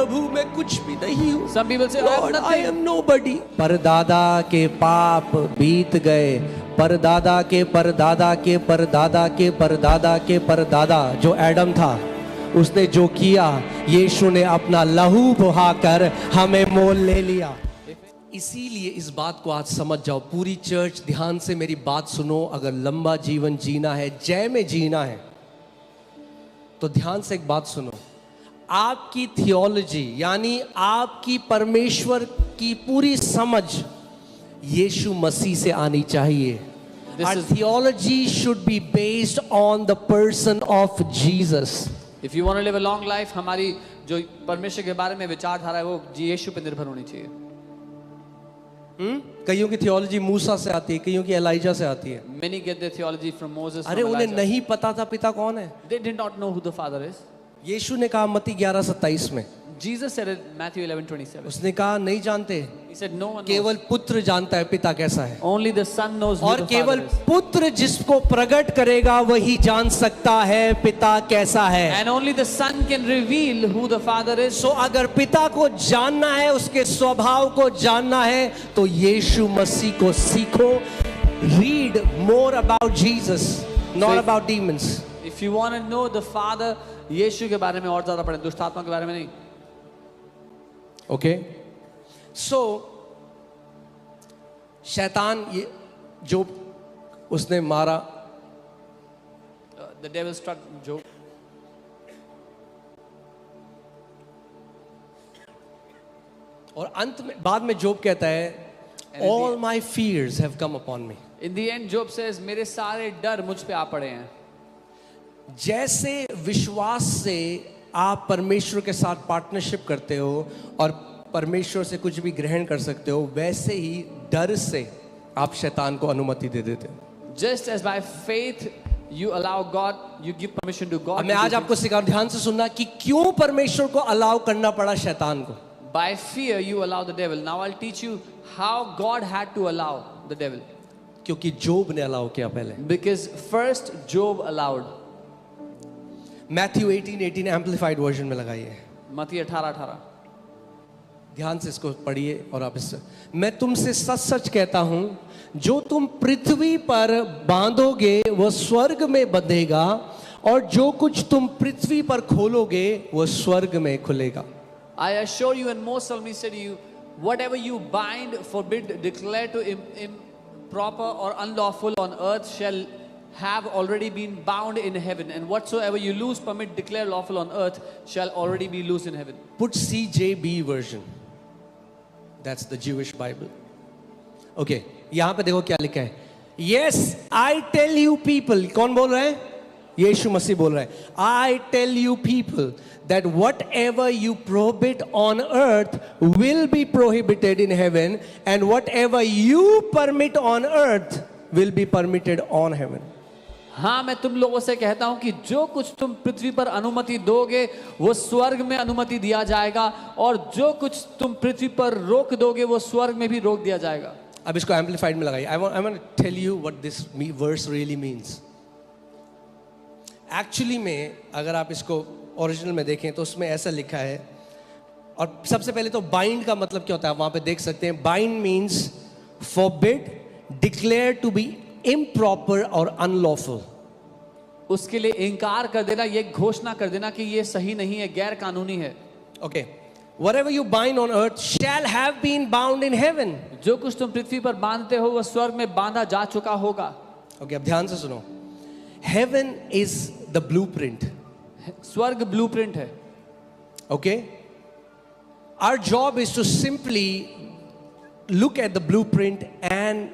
प्रभु मैं कुछ भी नहीं हूँ। Some people say, Lord, I am nobody. परदादा के पाप बीत गए, परदादा के परदादा के परदादा के परदादा के परदादा जो एडम था, उसने जो किया, यीशु ने अपना लहू बहाकर हमें मोल ले लिया। इसीलिए इस बात को आज समझ जाओ, पूरी चर्च ध्यान से मेरी बात सुनो। अगर लंबा जीवन जीना है, जय में जीना है, तो ध्यान से एक बात सुनो। आपकी थियोलॉजी यानी आपकी परमेश्वर की पूरी समझ यीशु मसीह से आनी चाहिए। Our theology should be based on the person of Jesus. If you want to live a long life, हमारी जो परमेश्वर के बारे में विचारधारा है वो यीशु पे निर्भर होनी चाहिए। कईयों की थियोलॉजी मूसा से आती है, कईयों की एलाइजा से आती है। Many get their theology from Moses. अरे उन्हें नहीं पता था पिता कौन है। They did not know who the father is. यीशु ने कहा मत्ती 11:27 में, Jesus said it Matthew 11:27. उसने कहा नहीं जानते, He said no one केवल knows. पुत्र जानता है पिता कैसा है, Only the son knows who और the केवल father is. पुत्र जिसको प्रकट करेगा वही जान सकता है पिता कैसा है। And only the son can reveal who the father is. सो अगर पिता को जानना है, उसके स्वभाव को जानना है, तो यीशु मसीह को सीखो। Read more about Jesus, not about demons. If you want to know the father, यीशु के बारे में और ज्यादा पढ़ें, दुष्ट आत्मा के बारे में नहीं। ओके, सो शैतान ये जो उसने मारा, The devil struck Job. और अंत में बाद में जोब कहता है, all my fears have come upon me. In the end, Job says, मेरे सारे डर मुझ पे आ पड़े हैं। जैसे विश्वास से आप परमेश्वर के साथ पार्टनरशिप करते हो और परमेश्वर से कुछ भी ग्रहण कर सकते हो, वैसे ही डर से आप शैतान को अनुमति दे देते हो। Just as by faith you allow God, you give permission to God. मैं आज आपको सिखा, ध्यान से सुनना कि क्यों परमेश्वर को अलाउ करना पड़ा शैतान को। By fear you allow the devil. Now I'll teach you how God had to allow the devil. क्योंकि जोब ने अलाउ किया पहले। Because first Job allowed. Matthew 18:18 amplified version में लगाइए, मत्ती 18:18। ध्यान से इसको पढ़िए। और आप इससे, मैं तुमसे सच सच कहता हूं, जो तुम पृथ्वी पर बांधोगे वो स्वर्ग में बंधेगा, और जो कुछ तुम पृथ्वी पर खोलोगे वो स्वर्ग में खुलेगा। I assure you and most solemnly say to you, whatever you bind, forbid, declare to improper or unlawful on earth shall have already been bound in heaven, and whatsoever you loose, permit, declare lawful on earth shall already be loose in heaven. Put CJB version, that's the Jewish Bible. Okay, यहां पे देखो क्या लिखा है। Yes, I tell you people, कौन बोल रहा है? यीशु मसीह बोल रहा है। I tell you people that whatever you prohibit on earth will be prohibited in heaven, and whatever you permit on earth will be permitted on heaven. हाँ, मैं तुम लोगों से कहता हूं कि जो कुछ तुम पृथ्वी पर अनुमति दोगे वो स्वर्ग में अनुमति दिया जाएगा, और जो कुछ तुम पृथ्वी पर रोक दोगे वो स्वर्ग में भी रोक दिया जाएगा। अब इसको एम्पलीफाइड में लगाइए। I want to tell you what this verse really means. Actually में अगर आप इसको ओरिजिनल में देखें तो उसमें ऐसा लिखा है, और सबसे पहले तो बाइंड का मतलब क्या होता है वहां पे देख सकते हैं। Bind means forbid, declare to be improper और अनलॉफुल। उसके लिए इनकार कर देना, ये घोषणा कर देना कि ये सही नहीं है, गैर कानूनी है। Okay, whatever you bind on earth shall have been bound in heaven. जो कुछ तुम पृथ्वी पर बांधते हो वो स्वर्ग में बांधा जा चुका होगा। ओके, अब ध्यान से सुनो। Heaven is the blueprint. स्वर्ग ब्लूप्रिंट है। Okay? Our job is to simply look at the blueprint and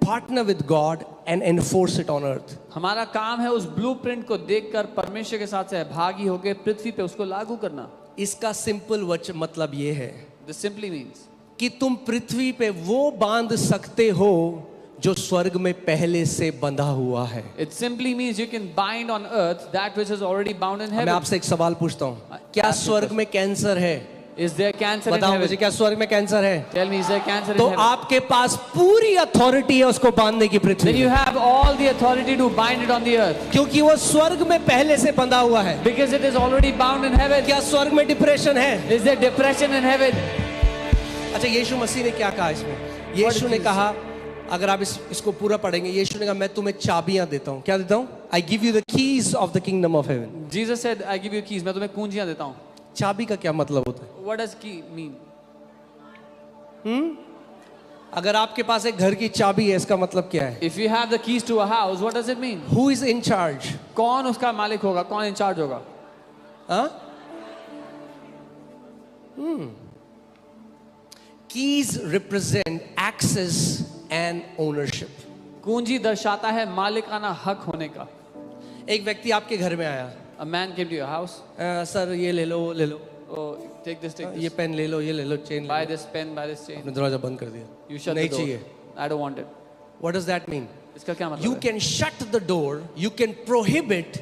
partner with God and enforce it on earth. हमारा काम है उस ब्लूप्रिंट को देखकर परमेश्वर के साथ सहभागी होकर पृथ्वी पे उसको लागू करना। इसका सिंपल मतलब ये है, This simply means कि तुम पृथ्वी पे वो बांध सकते हो जो स्वर्ग में पहले से बंधा हुआ है। It simply means you can bind on earth that which is already bound in मैं heaven. आपसे एक सवाल पूछता हूँ, क्या स्वर्ग में कैंसर है? Is there cancer in बताओ heaven? मुझे, क्या स्वर्ग में कैंसर है? Tell me, is there cancer in तो heaven? आपके पास पूरी अथॉरिटी है उसको बांधने की पृथ्वी Then you में। have all the authority to bind it on the earth. क्योंकि वो स्वर्ग में पहले से बंधा हुआ है। Because it is already bound in heaven. क्या स्वर्ग में डिप्रेशन है? Is there depression in heaven? अच्छा, यीशु मसीह ने क्या कहा इसमें? यीशु ने कहा, अगर आप इसको पूरा पढ़ेंगे, यीशु ने कहा मैं तुम्हें चाबियां देता हूं। क्या देता हूं? I give you the keys of the kingdom of haven. Jesus said, I give you keys. मैं तुम्हें कुंजियां देता हूँ. चाबी का क्या मतलब होता है? What does key mean? अगर आपके पास एक घर की चाबी है, इसका मतलब क्या है? If you have the keys to a house, what does it mean? Who is in charge? कौन उसका मालिक होगा? कौन इन चार्ज होगा? Keys represent access and ownership. कुंजी दर्शाता है मालिकाना हक होने का. एक व्यक्ति आपके घर में आया, A man came to your house. Sir ये ले लो, ले लो, Oh, take this, take ये this. पेन ले लो, ये ले लो, चेन ले Buy low. this pen, buy this chain. आपने दरवाजा बंद कर दिया। You shut नहीं the door. चाहिए। I don't want it. What does that mean? इसका क्या मतलब You है? can shut the door, you can prohibit,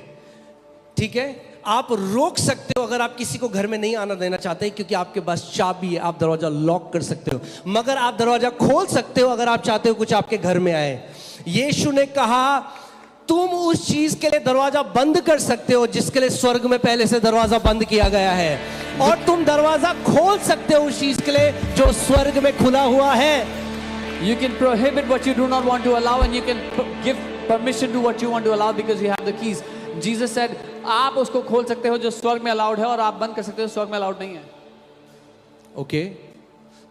ठीक है? आप रोक सकते हो अगर आप किसी को घर में नहीं आना देना चाहते, क्योंकि आपके पास चाबी है, आप दरवाजा लॉक कर सकते हो, मगर आप दरवाजा खोल सकते हो अगर आप चाहते हो कुछ आपके घर में आए। यीशु ने कहा तुम उस चीज के लिए दरवाजा बंद कर सकते हो जिसके लिए स्वर्ग में पहले से दरवाजा बंद किया गया है, और तुम दरवाजा खोल सकते हो उस चीज के लिए जो स्वर्ग में खुला हुआ है। You can prohibit what you do not want to allow, and you can give permission to what you want to allow because you have the keys. Jesus said, आप उसको खोल सकते हो जो स्वर्ग में अलाउड है, और आप बंद कर सकते हो स्वर्ग में अलाउड नहीं है. ओके,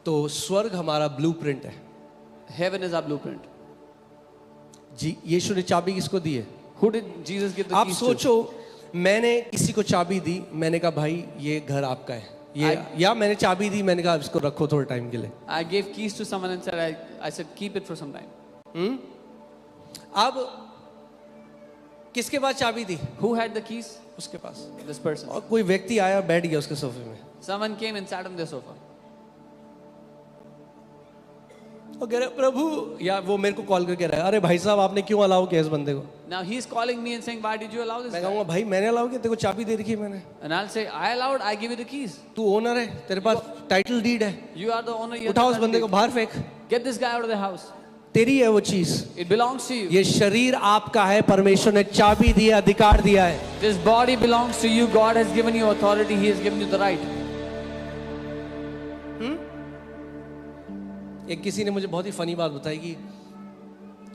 तो स्वर्ग हमारा ब्लूप्रिंट है। Heaven is our blueprint. जी, यीशु ने चाबी किसको दी है? Who did Jesus give the आप keys to? सोचो, मैंने किसी को चाबी दी, मैंने कहा भाई ये घर आपका है, ये या मैंने चाबी दी, मैंने कहा इसको रखो थोड़े टाइम के लिए। I gave keys to someone and said, I said keep it for some time. अब किसके पास चाबी थी? Who had the keys? उसके पास। This person. और कोई व्यक्ति आया, बैठ गया उसके सोफे में, Someone came and sat on the sofa. और कह रहे प्रभु, या वो मेरे को कॉल करके रहा है, अरे भाई साहब आपने क्यों अलाउ किया इस बंदे को? Now he's calling me and saying, why did you allow this मैं guy? कहूँगा भाई मैंने अलाउ किया, तेरे को चाबी दे रखी है मैंने, And I'll say, I allowed, I give you the keys. तू ओनर है, तेरे पास टाइटल डीड है, You are the owner. You उठाओ उस बंदे को बाहर फेंक, Get this guy out of the house. तेरी है वो चीज। It belongs to you. ये शरीर आपका है, परमेश्वर ने चाबी दिया, अधिकार दिया है। This body belongs to you. God has given you authority. He has given you the right. एक किसी ने मुझे बहुत ही फनी बात बताई कि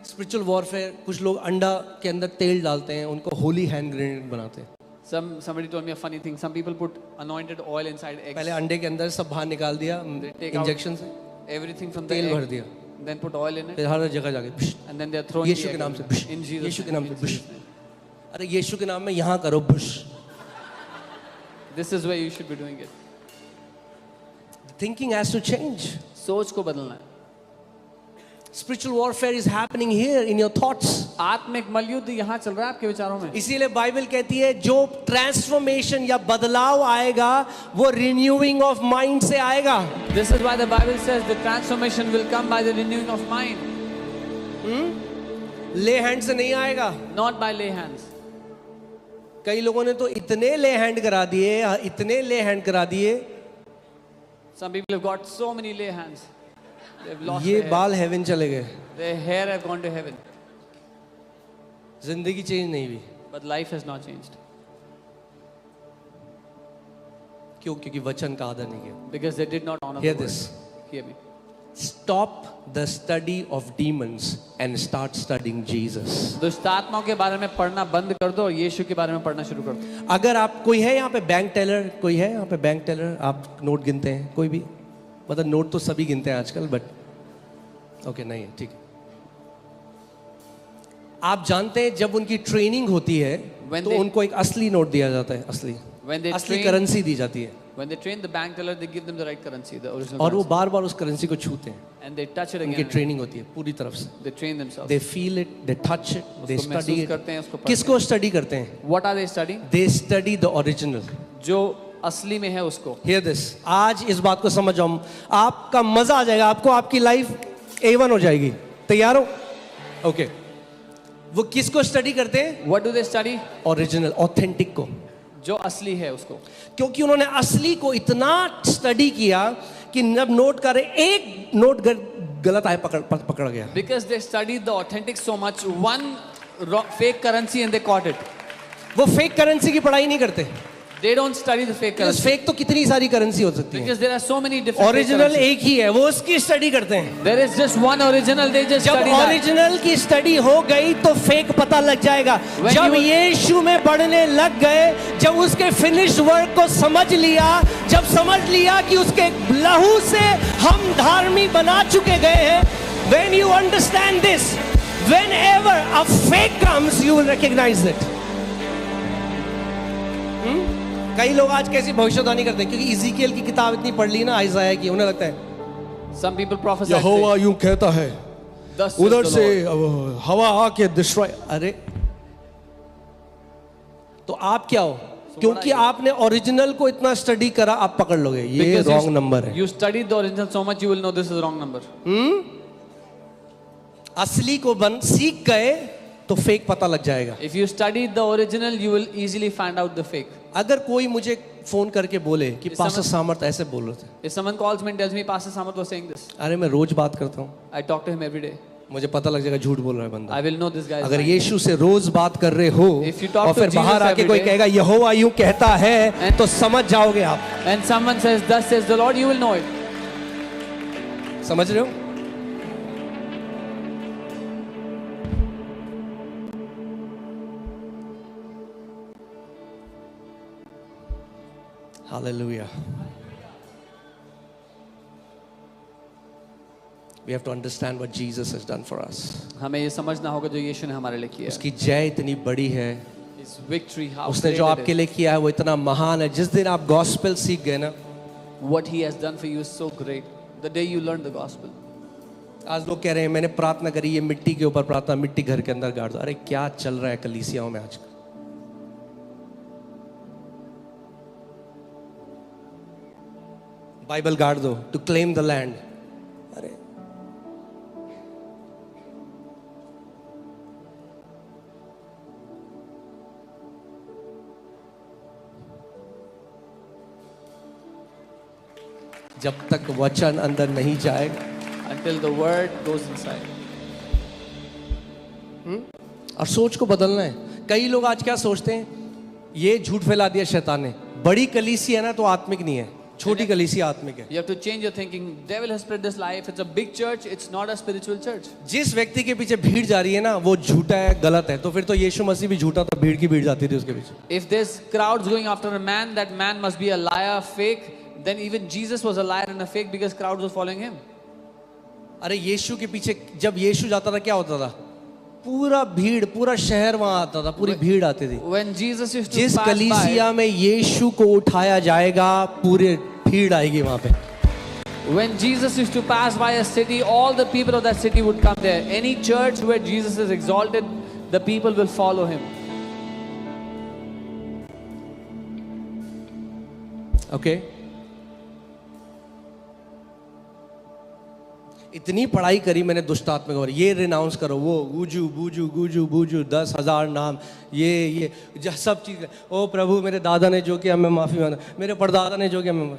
स्पिरिचुअल वॉरफेयर, कुछ लोग अंडा के अंदर तेल डालते हैं, उनको होली हैंड ग्रेनेड बनाते हैं। Somebody told me a funny thing. Some people put anointed oil inside eggs. पहले अंडे के अंदर सब बाहर निकाल दिया take out इंजेक्शन से, Everything from the तेल भर egg. दिया, Then put oil in it. फिर हर जगह जाके भुश, And then they're throwing Yeshu the के egg नाम से in भुश, Jesus' यीशु के name. नाम In से भुश। Jesus' name. अरे यीशु के नाम में यहाँ करो भुश। This is where you should be doing it. Thinking has to change. सोच को बदलना है। Spiritual warfare is happening here in your thoughts. आत्मिक मलयुद्ध यहाँ चल रहा है आपके विचारों में। इसीलिए बाइबल कहती है जो ट्रांसफॉर्मेशन या बदलाव आएगा वो रिन्यूइंग ऑफ माइंड से आएगा। This is why the Bible says the transformation will come by the renewing of mind. ले हैंड से नहीं आएगा। Not by lay hands. कई लोगों ने तो इतने ले हैंड करा दिए, इतने ले हैंड करा दिए, Some people have got so many lay hands. They've lost ये their hair. बाल हेवन चले गए, Their hair have gone to heaven. जिंदगी चेंज नहीं हुई। But life has not changed. क्यों? क्योंकि वचन का आदर नहीं किया। Because they did not honor Hear the this. word. Hear me. Stop the study of demons and start studying Jesus. दुष्ट आत्माओं के बारे में पढ़ना बंद कर दो और यीशु के बारे में पढ़ना शुरू कर दो। अगर आप, कोई है यहाँ पे बैंक टेलर, कोई है यहाँ पे बैंक टेलर, आप नोट गिनते हैं? कोई भी? मतलब नोट तो सभी गिनते हैं आजकल, बट ओके नहीं है, ठीक है। आप जानते हैं जब उनकी ट्रेनिंग होती है When तो they- उनको एक असली नोट दिया जाता है, When they असली train- करेंसी दी जाती है, When they train the bank teller, they give them the right currency, the original और वो currency. बार बार उस करेंसी को छूते हैं। And they touch it उनकी again. ट्रेनिंग होती है पूरी तरफ से। They train themselves. They feel it, they touch it, they उसको स्टडी महसूस करते हैं, उसको इट। पढ़ते किसको स्टडी करते हैं? What are they studying? They study the original. जो असली में है उसको। Hear this, आज इस बात को समझ जाओ, आपका मजा आ जाएगा, आपको आपकी लाइफ A1 हो जाएगी। तैयार हो? ओके। वो किसको स्टडी करते हैं? What do they study? Original, authentic को। जो असली है उसको। क्योंकि उन्होंने असली को इतना स्टडी किया कि जब नोट करे एक नोट गलत आए पकड़ गया. Because they studied the authentic so much, one fake currency and they caught it. वो फेक करेंसी की पढ़ाई नहीं करते. They don't study the fake currency. Fake तो कितनी सारी करेंसी हो सकती है. Because there are so many different. Original एक ही है, वो उसकी स्टडी करते हैं. There is just one original. They just जब study that. ओरिजिनल की स्टडी हो गई तो फेक पता लग जाएगा. When जब you- यीशु में बढ़ने लग गए, जब उसके फिनिश वर्क को समझ लिया, जब समझ लिया कि उसके लहू से हम धार्मिक बना चुके गए हैं. When you understand this, whenever a fake comes, you will recognize it. कई लोग आज कैसी भविष्यवाणी करते हैं क्योंकि इज़ीकिएल की किताब इतनी पढ़ ली ना आइज़ाया की, उन्हें लगता है Some people prophesy. यहोवा यूं कहता है, Thus says उधर the से Lord. हवा आके डिस्ट्रॉय. अरे तो आप क्या हो? क्योंकि आपने ओरिजिनल को इतना स्टडी करा, आप पकड़ लोगे ये Because you- रॉन्ग नंबर है. You studied the original so much, you will know this is the wrong number. असली को सीख गए तो फेक पता लग जाएगा. If you studied the original, you will easily find out the fake. अगर कोई मुझे फोन करके बोले कि इस पास्टर समय- सामर्थ ऐसे बोल रहे थे, If someone calls me and tells me Pastor Samarth was saying this, अरे मैं रोज बात करता हूँ, I talk to him every day. मुझे पता लग जाएगा झूठ बोल रहा है बंदा. I will know this guy is अगर lying. यीशु से रोज बात कर रहे हो If you talk और to फिर Jesus बाहर आके every कोई day- कहेगा यहोवा यूं कहता है, And- तो समझ जाओगे आप. And someone says, thus says the Lord, you will know it. समझ रहे हो? Hallelujah. We have to understand what Jesus has done for us. हमें ये समझना होगा जो यीशु ने हमारे लिए किया है. उसकी जय इतनी बड़ी है, His victory, how उसने great जो it आपके is. लिए किया है वो इतना महान है. जिस दिन आप गॉस्पेल सीख गए ना, What he has done for you is so great. The day you learn the gospel. आज लोग कह रहे हैं मैंने प्रार्थना करी, ये मिट्टी के ऊपर प्रार्थना, मिट्टी घर के अंदर गाड़ दो. अरे क्या चल रहा है कलीसियाओं में आजकल? बाइबल गाड़ दो टू क्लेम द लैंड. अरे जब तक वचन अंदर नहीं जाएगा Until the word goes inside. और सोच को बदलना है. कई लोग आज क्या सोचते हैं, ये झूठ फैला दिया शैतान ने, बड़ी कलीसिया है ना तो आत्मिक नहीं है, छोटी कलीसिया आत्मिक है. You have to change your thinking. Devil has spread this lie. If it's a big church, it's not a spiritual church. जिस व्यक्ति के पीछे भीड़ जा रही है ना वो झूठा है, गलत है, तो फिर तो यीशु मसीह भी झूठा था, भीड़ की भीड़ जाती थी उसके पीछे. If there's crowds going after a man, that man must be a liar, fake. Then even Jesus was a liar and a fake because crowds were following him. अरे यीशु के पीछे जब यीशु जाता था क्या होता था? पूरा भीड़, पूरा शहर वहां आता था, पूरी भीड़ आती थी. When Jesus used to जिस pass by, कलीसिया में यीशु को उठाया जाएगा पूरे भीड़ आएगी वहां पे. when Jesus used to pass by a city, all the people of that city would come there. Any church where Jesus is exalted, the people will follow him. Okay इतनी पढ़ाई करी मैंने दुष्ट आत्मा के बारे, ये रिनाउंस करो, वो गुजू बूजू गुजू बूजू 10,000 नाम, ये सब चीज. ओ प्रभु मेरे दादा ने जो किया मैं माफी मांगता, मेरे परदादा ने जो किया मैं.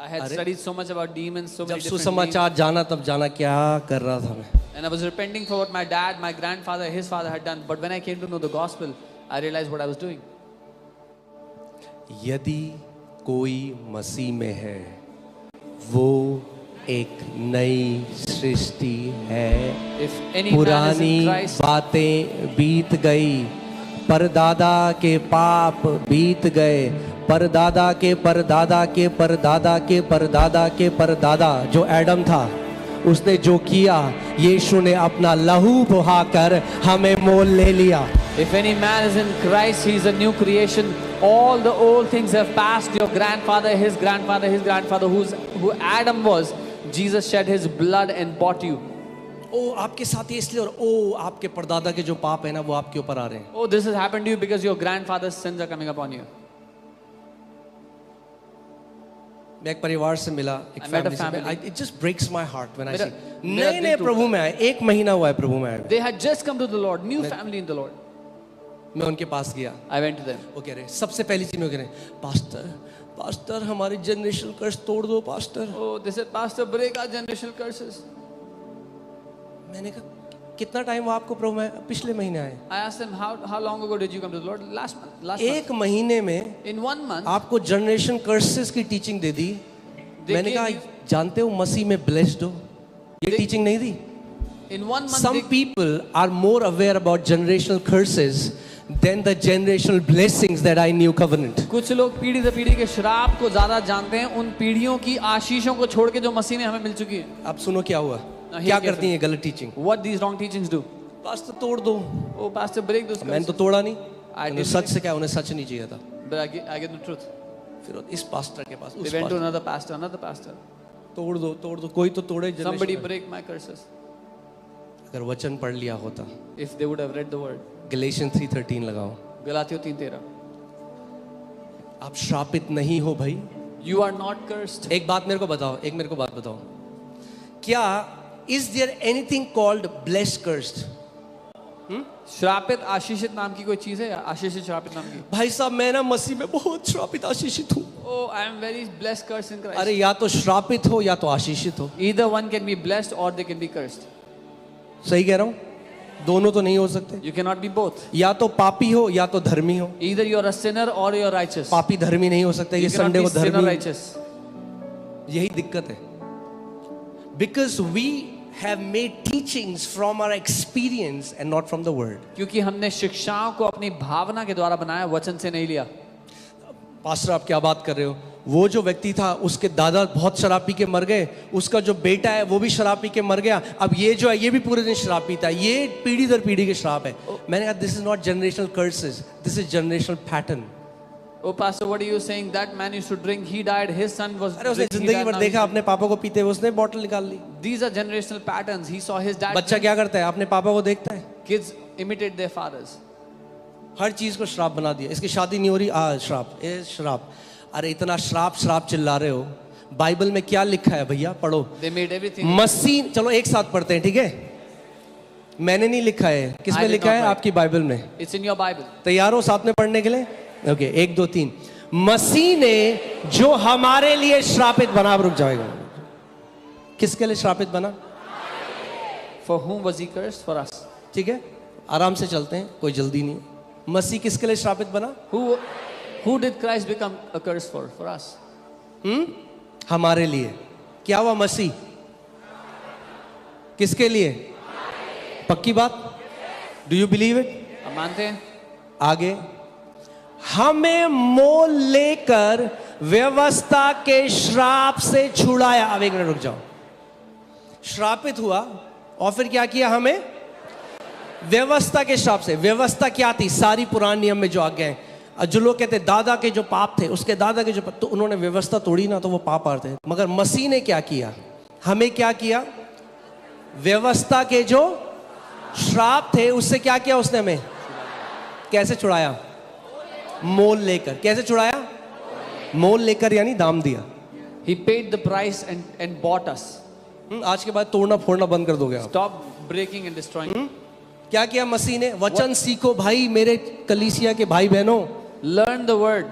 I had studied so much about demons, so जब many different सुसमाचार जाना तब जाना, क्या कर रहा था मैं. names. And I was repenting for what my dad, my grandfather, his father had done. But when I came to know the gospel, I realized what I was doing. यदि कोई मसीह में है वो एक नई सृष्टि है. If any man is पुरानी in Christ, बातें बीत गई, परदादा के पाप बीत गए, परदादा के परदादा के परदादा के परदादा के परदादा जो एडम था उसने जो किया, यीशु ने अपना लहू बहाकर हमें मोल ले लिया. if any man is in Christ, he is a new creation. All the old things have passed. Your grandfather, his grandfather, his grandfather, who Adam was, Jesus shed his blood and bought you. ओ आपके साथ ये इसलिए, और ओ आपके परदादा के जो पाप है ना वो आपके ऊपर आ रहे हैं. Oh, this has happened to you because your grandfather's sins are coming upon you. मैं एक परिवार से मिला, एक I met a फैमिली से. family. It just breaks my heart when I मेरा- see मेरा नए दिल नए टूटता प्रभु में आए, 1 महीना हुआ है प्रभु में आए. They had just come to the Lord, new family in the Lord. मैं उनके पास गया, I went to them. वो कह रहे सबसे पहली चीज में कह रहे पास्टर पास्टर हमारी जनरेशन कर्स तोड़ दो pastor. Oh, they said, Pastor, break our generational curses. मैंने कहा कितना टाइम हुआ आपको प्रभु? मैं पिछले महीने आए। I asked them, how long ago did you come to the Lord? Last month. एक महीने में In 1 month, आपको जनरेशन कर्सेस की टीचिंग दे दी। They मैंने कहा gave you- जानते हो मसीह में ब्लेस्ड हो, ये They- टीचिंग नहीं दी। in 1 month, Some they, people are more aware about generational curses than the generational blessings that I knew covenant. कुछ लोग पीढ़ी दर पीढ़ी के श्राप को ज्यादा जानते हैं उन पीढ़ियों की आशीषों को छोड़ के जो मसीह में हमें मिल चुकी है। अब सुनो क्या हुआ, hear क्या carefully. करती है गलत teaching. What these wrong teachings do? Pastor तोड़ दो, Oh, Pastor, break those मैंने तो curses. तोड़ा नहीं। I उन्हें didn't सच से क्या, उन्हें सच नहीं चाहिए था। But I get the truth. फिर इस पास्टर के पास, They उस went to pastor, another pastor. तोड़ दो, कोई तो तोड़े। Somebody generation। break my curses. अगर वचन पढ़ लिया होता, If they would have read the word. गलेशियन 3:13 लगाओ। गलातियों 3:13. आप श्रापित नहीं हो भाई। You are not cursed. एक बात मेरे को बताओ, क्या is there anything called blessed cursed? श्रापित आशीषित नाम की कोई चीज है या आशीषित श्रापित नाम की? भाई साहब मैं ना मसीह में बहुत श्रापित आशीषित हूँ। Oh, I am very blessed, cursed in Christ. अरे या तो श्रापित हो या तो आशीषित हो। Either one can be blessed or they can be cursed. सही कह रहा हूँ? दोनों तो नहीं हो सकते। You cannot be both. या तो पापी हो या तो धर्मी हो। Either you are a sinner or you are righteous. पापी धर्मी नहीं हो सकता। ये You cannot संडे be को sinner धर्मी, righteous. यही दिक्कत है। Because we have made teachings from our experience and not from the word. क्योंकि हमने शिक्षाओं को अपनी भावना के द्वारा बनाया, वचन से नहीं लिया। पास्टर आप क्या बात कर रहे हो? वो जो व्यक्ति था उसके दादा बहुत शराब पी के मर गए, उसका जो बेटा है वो भी शराब पी के मर गया, अब ये जो है ये भी पूरे दिन शराब पीता है, ये पीढ़ी दर पीढ़ी के श्राप है। मैंने कहा this is not generational curses, this is generational pattern. Oh, Pastor, what are you saying? That man used to drink. He died. His son was. अरे उसने drinking, he जिंदगी died, भर now देखा he's- अपने पापा को पीते हुए, उसने बॉटल निकाल ली। These are generational patterns. He saw his dad. बच्चा क्या करता है? अपने पापा को देखता है, Kids imitate their fathers. हर चीज को श्राप बना दिया। इसकी शादी नहीं हो रही, श्राप, ये श्राप। अरे इतना श्राप श्राप चिल्ला रहे हो, बाइबल में क्या लिखा है भैया? पढ़ो। They made everything. मसीह, चलो एक साथ पढ़ते हैं, ठीक है? मैंने नहीं लिखा है, किसमें I did लिखा not है? write. आपकी बाइबल में। It's in your Bible. तैयार हो साथ में पढ़ने के लिए? ओके, 1 2 3। मसीह ने जो हमारे लिए श्रापित बना, रुक जाएगा, किसके लिए श्रापित बना? For whom was he cursed? For us. ठीक है, आराम से चलते हैं, कोई जल्दी नहीं। मसीह किसके लिए श्रापित बना? Who did Christ become a curse for? For us. हमारे लिए। क्या हुआ मसीह? किसके लिए? पक्की बात? Do you believe it? हम मानते हैं? आगे, हमें मोल लेकर व्यवस्था के श्राप से छुड़ाया। अब 1 मिनट रुक जाओ। श्रापित हुआ और फिर क्या किया? हमें व्यवस्था के श्राप से। व्यवस्था क्या थी? सारी पुराने नियम में जो आज्ञाएं, जो लोग कहते दादा के जो पाप थे, उसके दादा के जो पाप, तो उन्होंने व्यवस्था तोड़ी ना, तो वो पाप आते थे। मगर मसीह ने क्या किया? हमें क्या किया? व्यवस्था के जो श्राप थे उससे क्या किया उसने? हमें कैसे छुड़ाया? मोल लेकर। कैसे छुड़ाया? मोल लेकर, यानी दाम दिया। He paid the price and bought us. आज के बाद तोड़ना फोड़ना बंद कर दोगे आप। Stop breaking and destroying. क्या किया मसीह ने? वचन सीखो भाई, मेरे कलीसिया के भाई बहनों। Learn the word.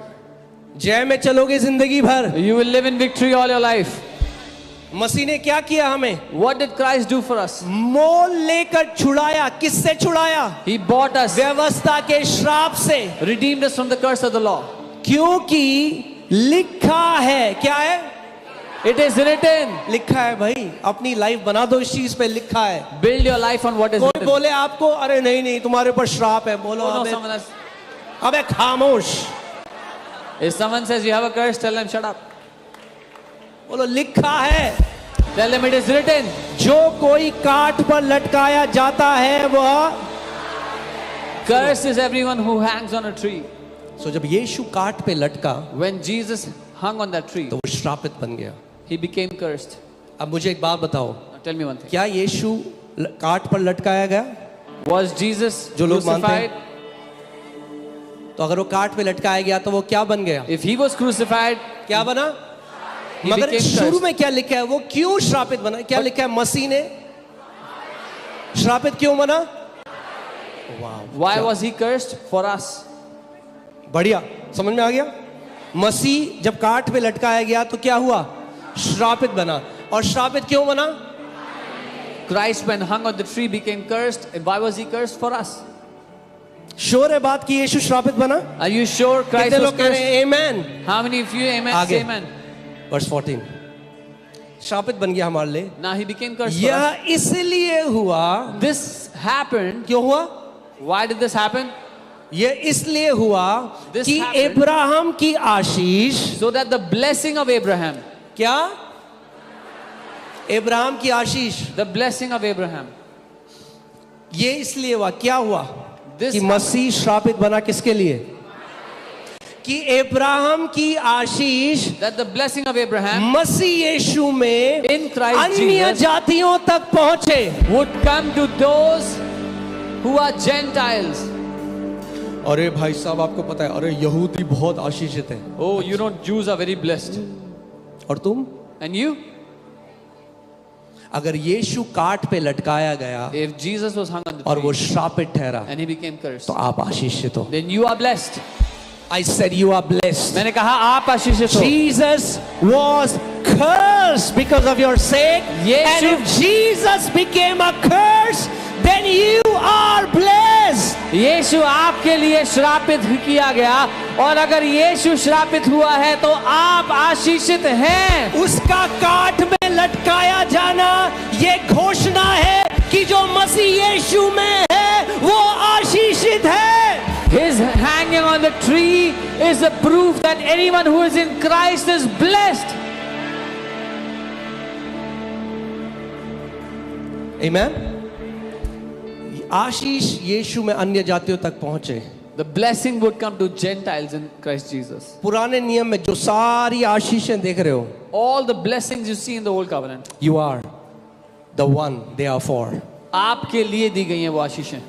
जय में चलोगे जिंदगी भर। You will live in victory all your life. मसीह ने क्या किया हमें? What did Christ do for us? मोल लेकर छुड़ाया। किससे छुड़ाया? He bought us, व्यवस्था के श्राप से। redeemed us from the curse of the law. क्योंकि लिखा है। क्या है? It is written. लिखा है भाई, अपनी लाइफ बना दो इस चीज पे, लिखा है। Build your life on what is कोई written. बोले आपको अरे नहीं नहीं तुम्हारे ऊपर श्राप है, बोलो Oh, no, अबे, someone else. अबे खामोश। If someone says you have a curse, tell them shut up. बोलो लिखा है। Tell them it is written. जो कोई काट पर लटकाया जाता है वह। Curse is everyone who hangs on a tree. सो जब यीशु काट पे लटका When Jesus hung on that tree, तो वो श्रापित बन गया। he became cursed. अब मुझे एक बात बताओ, Now tell me one thing. क्या यीशु काट पर लटकाया गया? Was Jesus जो लोग मानते हैं। crucified? तो अगर वो काट पे लटकाया गया तो वो क्या बन गया? If he was crucified, क्या बना? he मगर became शुरू cursed. में क्या लिखा है? वो क्यों श्रापित बना? क्या लिखा है? मसीह ने श्रापित क्यों बना? Why was he cursed? For us. बढ़िया, समझ में आ गया? मसीह जब काठ पे लटकाया गया तो क्या हुआ? श्रापित बना। और श्रापित क्यों बना? Christ, when hung on the tree, became cursed. And why was he cursed? For us. Sure है बात कि यीशु श्रापित बना? Are you sure Christ कितने was लोग कह रहे cursed? हैं amen? How many of you amen? आगे। Say amen. वर्स 14, श्रापित बन गया हमारे लिए। Now he became cursed for us. यह इसलिए हुआ, This happened. क्यों हुआ? Why did this happen? यह इसलिए हुआ This कि happened अब्राहम की आशीष, so that the blessing of Abraham, क्या? अब्राहम की आशीष, the blessing of Abraham, ये इसलिए हुआ, क्या हुआ? This कि मसीह श्रापित बना किसके लिए? कि अब्राहम की आशीष that the blessing of Abraham मसीह यीशु में in Christ अन्य Jesus जातियों तक पहुंचे। would come to those who are Gentiles. अरे भाई साहब, आपको पता है, अरे यहूदी बहुत आशीषित है, Oh, you know, Jews are very blessed. और तुम? And you? अगर यीशु काठ पे लटकाया गया If Jesus was hung on the और वो tree श्रापित ठहरा, and he became cursed, तो आप आशीषित हो। then you are blessed. I said you are blessed. मैंने कहा आप आशीषित हो। Jesus was cursed because of your sake, and Yeshu- if Jesus became a curse, then you are blessed. यीशु आपके लिए श्रापित किया गया, और अगर यीशु श्रापित हुआ है तो आप आशीषित हैं। उसका काठ में लटकाया जाना ये घोषणा है कि जो मसीह यीशु में है वो आशीषित है। His hanging on the tree is a proof that anyone who is in Christ is blessed. Amen. आशीष यीशु में अन्य जातियों तक पहुंचे। The blessing would come to Gentiles in Christ Jesus. पुराने नियम में जो सारी आशीषें देख रहे हो, All the blessings you see in the old covenant, you are the one they are for. आपके लिए दी गई हैं वो आशीषें।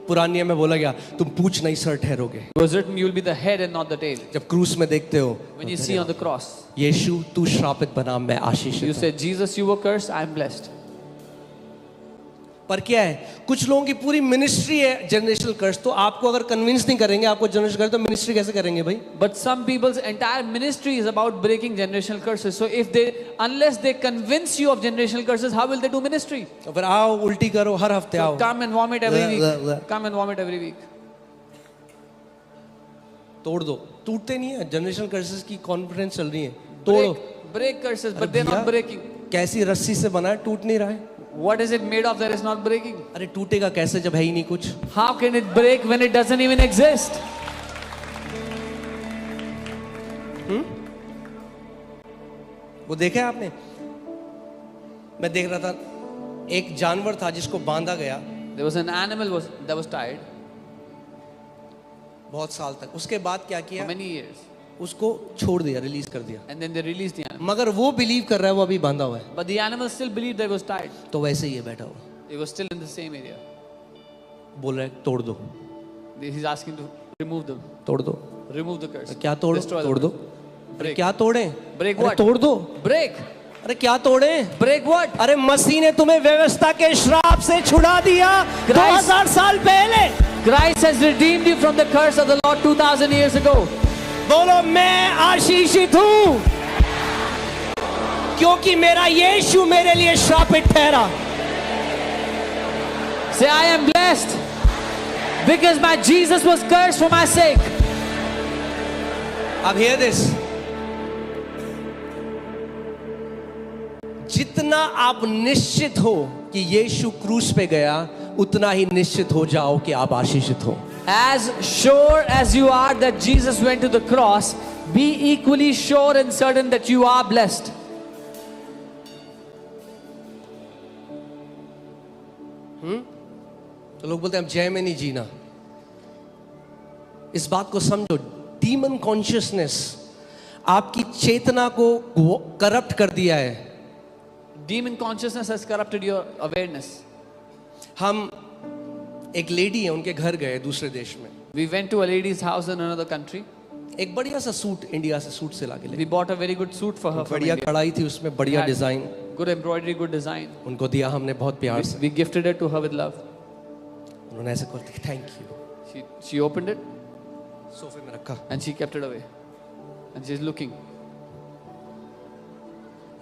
पुराने नियम में बोला गया तुम पूछ नहीं sir ठहरोगे। It was written, you will be the head and not the tail. जब क्रूस में देखते हो, When you see on the cross, यीशु तू श्रापित बना, मैं आशीषित you हूं। said, Jesus, you were cursed, I am blessed. पर क्या है, कुछ लोगों की पूरी मिनिस्ट्री है जनरेशनल कर्स, तो आपको अगर कन्विंस नहीं करेंगे आपको जनरेशनल कर्स, तो मिनिस्ट्री कैसे करेंगे भाई? But some people's entire ministry is about breaking generational curses. So if they, unless they convince you of generational curses, how will they do ministry? तो फिर आओ उल्टी करो, हर हफ्ते आओ, Come and vomit every Blah, blah. week. Come and vomit every week. तोड़ दो। टूटते नहीं है, जनरेशनल कर्सेस की कॉन्फ्रेंस चल रही है, तोड़ो। Break curses, but अरे they're भैया, not breaking. कैसी रस्सी से बना है, टूट नहीं रहा है। What is it made of that is not breaking? अरे टूटेगा कैसे जब है ही नहीं कुछ? How can it break when it doesn't even exist? वो देखा है आपने? मैं देख रहा था, एक जानवर था जिसको बांधा गया There was an animal that was tied बहुत साल तक, उसके बाद क्या for किया? many years. उसको छोड़ दिया, रिलीज कर दिया, And then they released the animal. मगर वो बिलीव कर रहा है वो अभी बांधा हुआ है, But the animal still believed that it was tied. तो वैसे ही है बैठा हुआ, It was still in the same area. बोल रहा है तोड़ दो, He's asking to remove them. तोड़ दो। Remove the curse. क्या तोड़ Destroy the तोड़ दो? curse. अरे Break. क्या तोड़े? Break अरे what? तोड़ दो। Break. अरे क्या तोड़े? Break what? अरे मसीह ने तुम्हें व्यवस्था के श्राप से छुड़ा दिया Christ- 2000 साल पहले। Christ has redeemed you from the curse of the Lord 2000 years ago. बोलो मैं आशीषित हूं क्योंकि मेरा यीशु मेरे लिए श्रापित ठहरा। Say, I am blessed because my Jesus was cursed for my sake. अब hear this, जितना आप निश्चित हो कि यीशु क्रूस पे गया, उतना ही निश्चित हो जाओ कि आप आशीषित हो। As sure as you are that Jesus went to the cross, be equally sure and certain that you are blessed. तो लोग बोलते हैं हम जय में नहीं जीना। इस बात को समझो, डीमन कॉन्शियसनेस आपकी चेतना को करप्ट कर दिया है। Demon consciousness has corrupted your awareness. हम एक लेडी है, उनके घर गए दूसरे देश में, We went to a lady's house in another country. एक बढ़िया सा सूट इंडिया से सूट से लाके ले, We bought a very good suit for her from बढ़िया India. कढ़ाई थी उसमें, बढ़िया Had design, Good embroidery, good design. उनको दिया हमने बहुत प्यार से। We gifted it to her with love. उन्होंने ऐसे कर दिया, thank you. She opened it. सोफे में रखा। and she kept it away. And she's looking.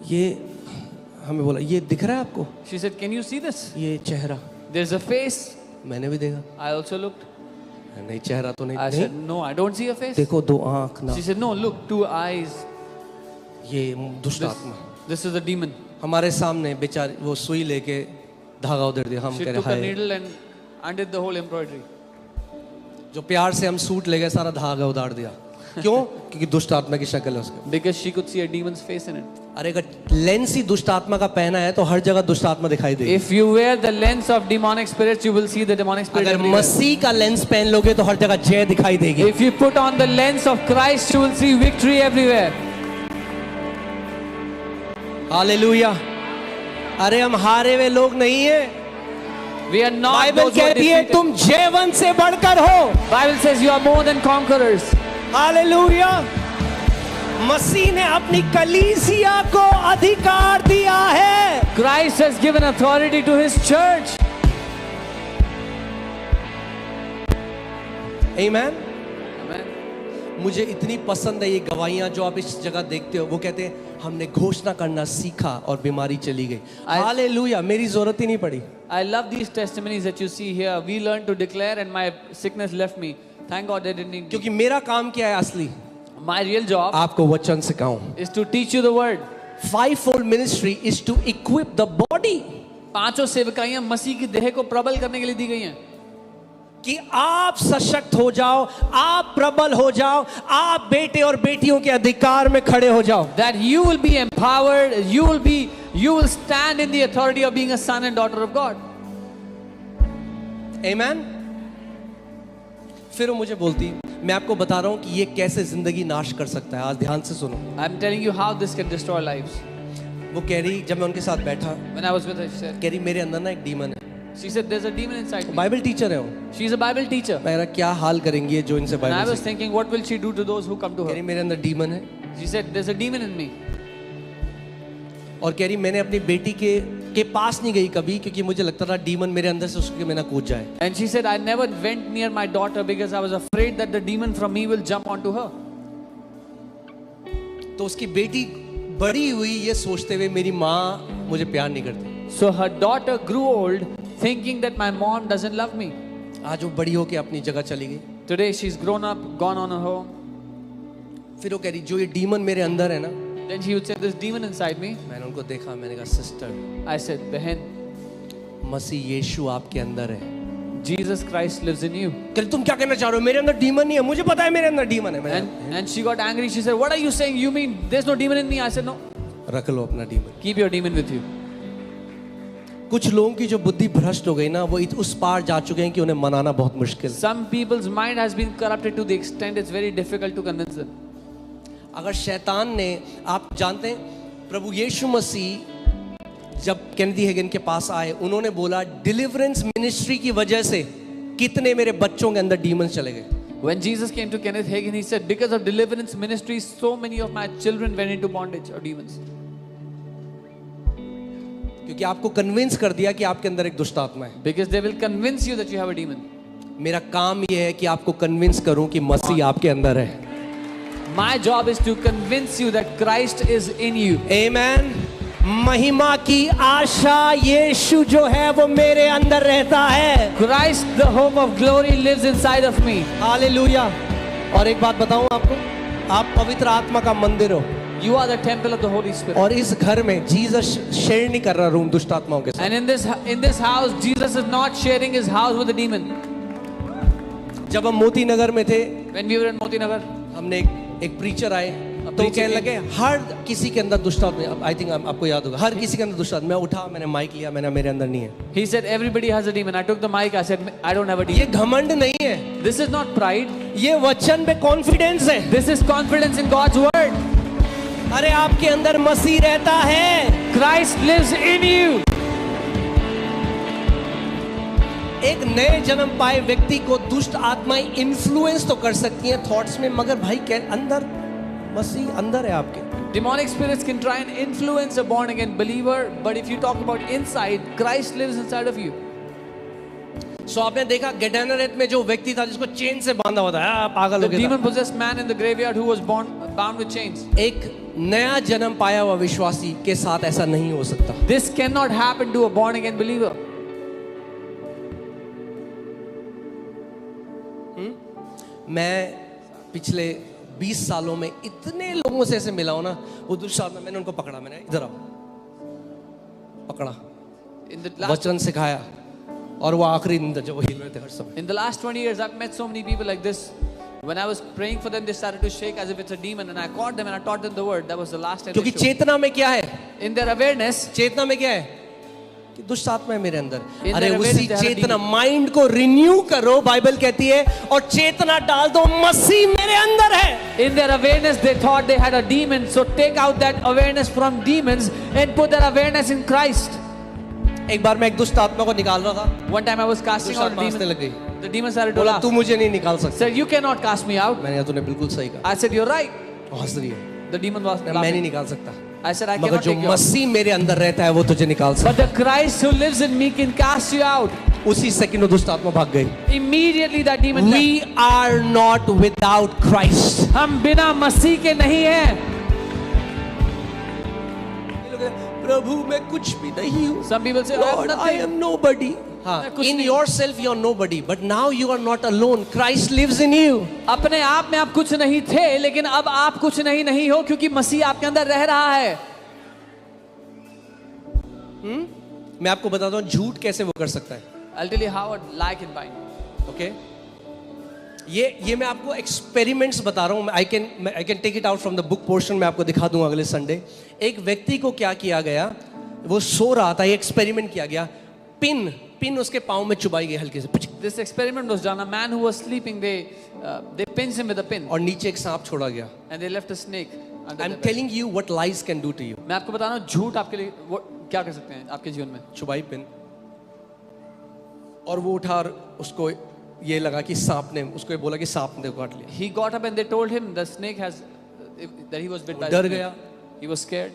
ये हमें बोला, ये दिख रहा है आपको? She said, "Can you see this? ये चेहरा। There's a face." मैंने भी देखा। I also looked. नहीं, चेहरा तो नहीं। I said, "No, I don't see a face." देखो, दो आंख ना। She said, "No, look, 2 eyes. ये दुष्ट This, आत्मा। this is a demon." हमारे सामने बेचारी वो सुई लेके धागा उधर दिया। हम She कह took a रहे हैं, needle and undid the whole embroidery. जो प्यार से हम सूट ले गए, सारा धागा उधार दिया। क्यों? क्योंकि दुष्ट आत्मा की शक्ल है उसके। Because she could see a demon's face in it. अरे अगर लेंस ही दुष्ट आत्मा का पहना है तो हर जगह दुष्ट आत्मा दिखाई देगी। If you wear the lens of demonic spirits, you will see the demonic spirit अगर everywhere. मसीह का लेंस पहन लोगे तो हर जगह जय दिखाई देगी। If you put on the lens of Christ, you will see victory everywhere. Hallelujah. अरे हम हारे हुए लोग नहीं है। We are not Bible those who are कहती है defeated. तुम जयवंत से बढ़कर हो। Bible says you are more than conquerors. Hallelujah. मसीह ने अपनी कलीसिया को अधिकार दिया है। Christ has given authority to his church. आमीन। Amen. मुझे इतनी पसंद है ये गवाहियां जो आप इस जगह देखते हो। वो कहते हैं हमने घोषणा करना सीखा और बीमारी चली गई। हालेलुया। मेरी जरूरत ही नहीं पड़ी। I love these testimonies that you see here. We learned to declare and my sickness left me. Thank God I didn't need. क्योंकि मेरा काम क्या है असली? My real job आपको वचन सिखाऊं। is to teach you the word. Fivefold ministry is to equip the body. 5 सेवकाइयां मसीह की देह को प्रबल करने के लिए दी गई हैं कि आप सशक्त हो जाओ, आप प्रबल हो जाओ, आप बेटे और बेटियों के अधिकार में खड़े हो जाओ। that you will be empowered, you will stand in the authority of being a son and daughter of God. आमीन। फिर वो मुझे बोलती, मैं आपको बता रहा हूं कि ये कैसे जिंदगी नाश कर सकता है। आज ध्यान से सुनो। I'm telling you how this can destroy lives. वो कह रही, जब मैं उनके साथ बैठा, When I was with her, she said, कह रही मेरे अंदर ना एक डीमन है। she said, there's a demon inside me. Bible teacher है वो। She's a Bible teacher. मैं कहा क्या हाल करेंगी ये जो इनसे And I बाइबल was सीख। thinking, what will she do to those who come to कह रही her? मेरे अंदर डीमन है। She said, there's a demon in me. और कह रही मैंने अपनी बेटी के पास नहीं गई कभी, क्योंकि मुझे लगता था डीमन मेरे अंदर से उसके में ना कूद जाए। And she said, I never went near my daughter because I was afraid that the demon from me will jump onto her. तो उसकी बेटी बड़ी हुई ये सोचते हुए मेरी माँ मुझे प्यार नहीं करती। So her daughter grew old thinking that my mom doesn't love me. आज वो बड़ी होके अपनी जगह चली गई। Today she's grown up, gone on her home. फिर वो कह रही जो ये डीमन मेरे अंदर है ना, Then she would say, this demon inside me. मैंने उनको देखा, मैंने कहा सिस्टर, I said, Behen, मसीह यीशु आपके अंदर है। Jesus Christ lives in you. कल तुम क्या कहना चाह रहे हो? मेरे अंदर डीमन नहीं है। मुझे पता है मेरे अंदर डीमन है। मैंने And she got angry. She said, what are you saying? You mean there's no demon in me? I said, no. रख लो अपना demon. Keep your demon with you. कुछ लोगों की जो बुद्धि भ्रष्ट हो गई ना, वो उस पार जा चुके हैं कि उन्हें मनाना बहुत मुश्किल है। Some people's mind has been corrupted to the extent it's very difficult to convince them. अगर शैतान ने, आप जानते हैं प्रभु यीशु मसीह जब केनेडी हेगन के पास आए, उन्होंने बोला डिलीवरेंस मिनिस्ट्री की वजह से कितने मेरे बच्चों के अंदर डीमन चले गए। When Jesus came to Kenneth Hagin, he said, because of deliverance ministry, so many of my children went into bondage or demons. क्योंकि आपको कन्विंस कर दिया कि आपके अंदर एक दुष्ट आत्मा है। Because they will convince you that you have a demon. मेरा काम यह है कि आपको कन्विंस करूं कि मसीह आपके अंदर है। My job is to convince you that Christ is in you. आमेन। महिमा की आशा यीशु जो है वो मेरे अंदर रहता है। Christ, the hope of glory, lives inside of me. Hallelujah. और एक बात बताऊं आपको, आप पवित्र आत्मा का मंदिर हो। You are the temple of the Holy Spirit. और इस घर में जीसस शेयर नहीं कर रहा रूम दुष्ट आत्माओं के साथ। And in this house, Jesus is not sharing his house with the demon. जब हम मोती नगर में थे, When we were in Moti Nagar, हमने एक प्रीचर आए तो preacher कहने came. लगे हर किसी के अंदर दुष्ट आत्मा, आई थिंक आपको याद होगा, हर किसी के अंदर दुष्ट आत्मा। मैं उठा, मैंने माइक लिया, मैंने मेरे अंदर नहीं है। he said everybody has a demon. I took the mic. I said I don't have a ये demon. घमंड नहीं है, This is not pride. ये वचन पे कॉन्फिडेंस है। This is confidence in God's word. अरे आपके अंदर मसीह रहता है। Christ lives in you. एक नए जन्म पाए व्यक्ति को दुष्ट आत्माएं इन्फ्लुएंस तो कर सकती हैं थॉट्स में, मगर भाई के अंदर मसीह अंदर है आपके। Demonic spirits can try and influence a born again believer, but if you talk about inside, Christ lives inside of you. सो आपने देखा गेडेनरेत में जो व्यक्ति था जिसको चेन से बांधा हुआ था, पागल The हो गया था। demon possessed man in the graveyard who was bound with chains. एक नया जन्म पाया हुआ विश्वासी के साथ ऐसा नहीं हो सकता। This cannot happen to a born again believer. मैं पिछले 20 सालों में इतने लोगों से ऐसे मिला हूं ना, वो दुष्ट आत्मा, मैंने उनको पकड़ा, मैंने इधर आओ, पकड़ा, In the last वचन सिखाया, और वो आखिरी दिन था जब वो हिल रहे थे हर समय। In the last 20 years, I've met so many people like this. When I was praying for them, they started to shake as if it's a demon, and I caught them and I taught them the word. That was the last time. क्योंकि they showed. चेतना में क्या है? In their awareness, चेतना में क्या है कि दुष्ट आत्मा है मेरे अंदर। In अरे their उसी awareness, they have a चेतना, demon. माइंड को रिन्यू करो, बाइबल कहती है, और चेतना डाल दो, मसीह मेरे अंदर है। in their awareness, they thought they had a demon. So take out that awareness from demons and put that awareness in Christ. एक बार मैं एक दुष्ट आत्मा को निकाल रहा था, One time I was casting दुष्ट out a आत्मा हंसने demon. लग गई, The demon started to बोला laugh. तू मुझे नहीं निकाल सकता। Said, you cannot cast me out. मैंने कहा तूने बिल्कुल सही कहा। I said, you're right. वो हंस रही है, The demon was मैं नहीं laughing. निकाल सकता, I said, I मगर cannot जो take you out. मसीह मेरे अंदर रहता है वो तुझे निकाल सकता But the Christ who lives in me can cast you out. है। उसी सेकंड वो दुष्ट आत्मा भाग गई। Immediately that demon left. We are not without Christ। हम बिना मसीह के नहीं हैं। प्रभु मैं कुछ भी नहीं हूँ। Some people say, I have Lord, I nothing. am nobody. हाँ, मैं कुछ in नहीं। yourself you are nobody, but now you are not alone. Christ lives in you. अपने आप में आप कुछ नहीं थे, लेकिन अब आप कुछ नहीं हो, क्योंकि मसीह आपके अंदर रह रहा है। मैं आपको बताता हूँ झूठ कैसे वो कर सकता है। I'll tell you how a lie can bind. Okay, ये मैं आपको एक्सपेरिमेंट्स बता रहा हूँ। I can take it out from the book portion, मैं आपको दिखा दूंगा अगले संडे। एक व्यक्ति को क्या किया गया, वो सो रहा था, एक्सपेरिमेंट किया गया, पिन उसके पाँव में चुबाई गई हल्के से, This experiment was done. A man who was sleeping, they pinched him with a pin, और नीचे एक सांप छोड़ा गया। and they left a snake under I am the bed. Telling you what lies can do to you. मैं आपको बता रहा हूँ झूठ आपके लिए वो क्या कर सकते हैं आपके जीवन में। चुबाई पिन, और वो उठा और उसको ये लगा कि सांप ने, उसको ये बोला कि सांप ने काट लिया। He got up and they told him the snake has that he was bit by. डर the snake. गया, He was scared.